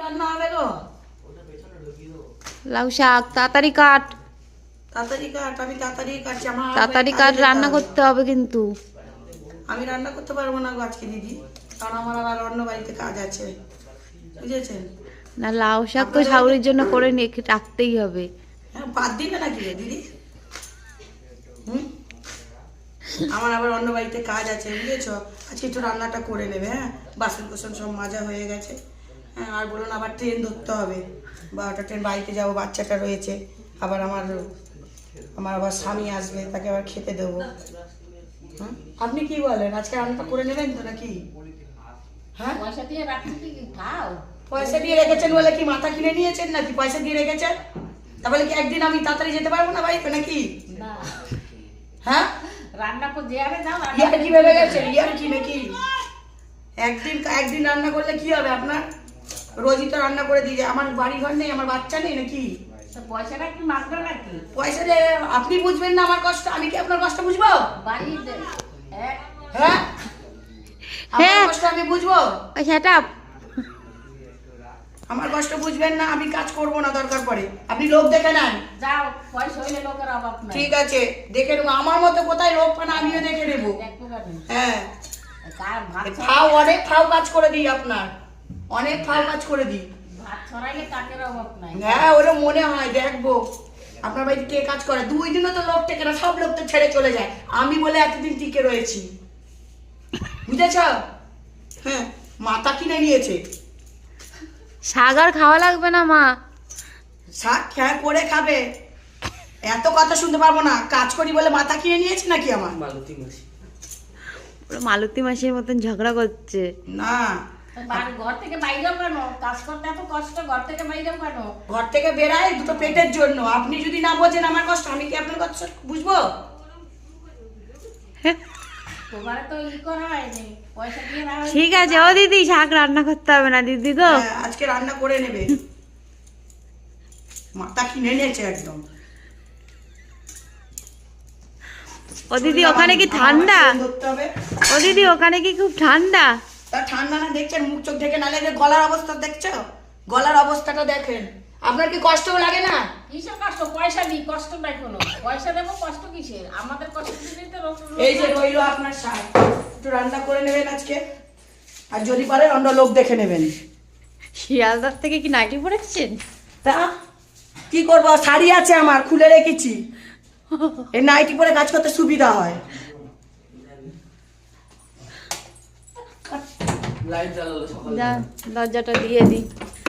রান্না হবে গো। লাউ শাক তাড়াতাড়ি কাট, তাড়াতাড়ি কাট। আমি তাড়াতাড়ি কাটছি। আমার তাড়াতাড়ি কাট, রান্না করতে হবে কিন্তু। আমি রান্না করতে পারবো না গো আজকে দিদি, কারণ আমার আবার অন্য বাড়িতে কাজ আছে, বুঝেছেন? না, লাউ শাক তো শাউরির জন্য করে নিয়ে রাখতেই হবে। হ্যাঁ, বাদ দিবে নাকি রে দিদি? আমার আবার অন্য বাড়িতে কাজ আছে, বুঝেছো? আজকে একটু রান্নাটা করে নেবে। হ্যাঁ, বাসন কোসন সব মাজা হয়ে গেছে। হ্যাঁ, আর বলুন আবার ট্রেন ধরতে হবে, 12টা ট্রেন, বাড়িতে যাবো, বাচ্চাটা রয়েছে, আবার আমার আবার স্বামী আসবে, তাকে আবার খেতে দেবো। হ্যাঁ, আপনি কি বলেন, আজকে রান্নাটা করে নেবেন তো নাকি? হ্যাঁ, পয়সা দিয়ে রাখছি কি খাও? পয়সা দিয়ে রেখেছেন বলে কি মাথা কিনে নিয়েছেন নাকি? পয়সা দিয়ে রেখেছেন তাহলে কি একদিন আমি তাড়াতাড়ি যেতে পারবো না বাড়িতে নাকি? না, হ্যাঁ, রান্না করে দেয়ারে যাও। ইয়ার কি ভেবে গেছেন? ইয়ার কি নাকি? একদিন রান্না করলে কি হবে আপনার? রোজই তো রান্না করে দিয়ে যায়। আমার বাড়ি ঘর নেই, আমার বাচ্চা নেই নাকি? পয়সাটা কি মাগবে নাকি? পয়সা দিয়ে আপনি বুঝবেন না আমার কষ্ট, আমি কি আপনার কষ্ট বুঝবো? বাড়ি হ্যাঁ, আমার কষ্ট আমি বুঝবো? সেটা আমার কষ্ট বুঝবেন না, আমি কাজ করবো না দরকার পড়ে। আপনি লোক দেখে নেন। যাও, পয়সা হইলে লোকের অভাব নাই। ঠিক আছে, দেখে নেবো। আমার মতো কোথায় লোক পান, আমিও দেখে নেবো। দেখবো কেন? হ্যাঁ, কার ভাত অনেক ফাও কাজ করে দিই আপনার, অনেক ফাও কাজ করে দিই। ভাত ছড়াইলে কাকের অভাব নাই। হ্যাঁ, ওরা মনে হয় দেখবো আপনার বাড়িতে কে কাজ করে। 2 দিনও তো লোক টেকে না, সব লোক তো ছেড়ে চলে যায়। আমি বলে এতদিন টিকে রয়েছি, বুঝেছ? হ্যাঁ, মাথা কিনে নিয়েছে। শাক আর খাওয়া লাগবে না মা, শাক হ্যাঁ করে খাবে, এত কথা শুনতে পারবো না। কাজ করি বলে মাথা কিনে নিয়েছে নাকি আমার? পুরো মালতী মাসির মতন ঝগড়া করছে। না, ঘর থেকে বাইরেও কেন? কাজ করতে এত কষ্ট, ঘর থেকে বাইরেও কেন? ঘর থেকে বেরাই দুটো পেটের জন্য। আপনি যদি না বোঝেন আমার কষ্ট, আমি কি আপনার কষ্ট বুঝবো? তোমার তো করা হয়নি, পয়সা দিয়ে না হয়নি। ঠিক আছে ও দিদি, শাক রান্না করতে হবে না দিদি গো। হ্যাঁ, আজকে রান্না করে নেবে। মাথা কিনে নিয়েছে একদম। ও দিদি ওখানে কি ঠান্ডা? ও দিদি ওখানে কি খুব ঠান্ডা? তা ঠান্ডা না, দেখছেন মুখ চোখ দেখে, নালে যে গলার অবস্থা দেখছো, গলার অবস্থাটা দেখেন। আপনার কি কষ্টও লাগে না? কিসের কষ্ট? পয়সা দিই, কষ্ট নাই কোনো। পয়সা দেবো, কষ্ট কিসের? আমাদের কষ্ট দিলেই তো এই যে রইলো আপনার শাক, একটু রান্না করে নেবেন আজকে, আর যদি পারেন অন্য লোক দেখে নেবেন। শিয়ালদার থেকে কি নাইটি পরেছেন? তা কি করবো, শাড়ি আছে আমার, খুলে রেখেছি। এই নাইটি পরে কাজ করতে সুবিধা হয়। দরজাটা দিয়ে দিই।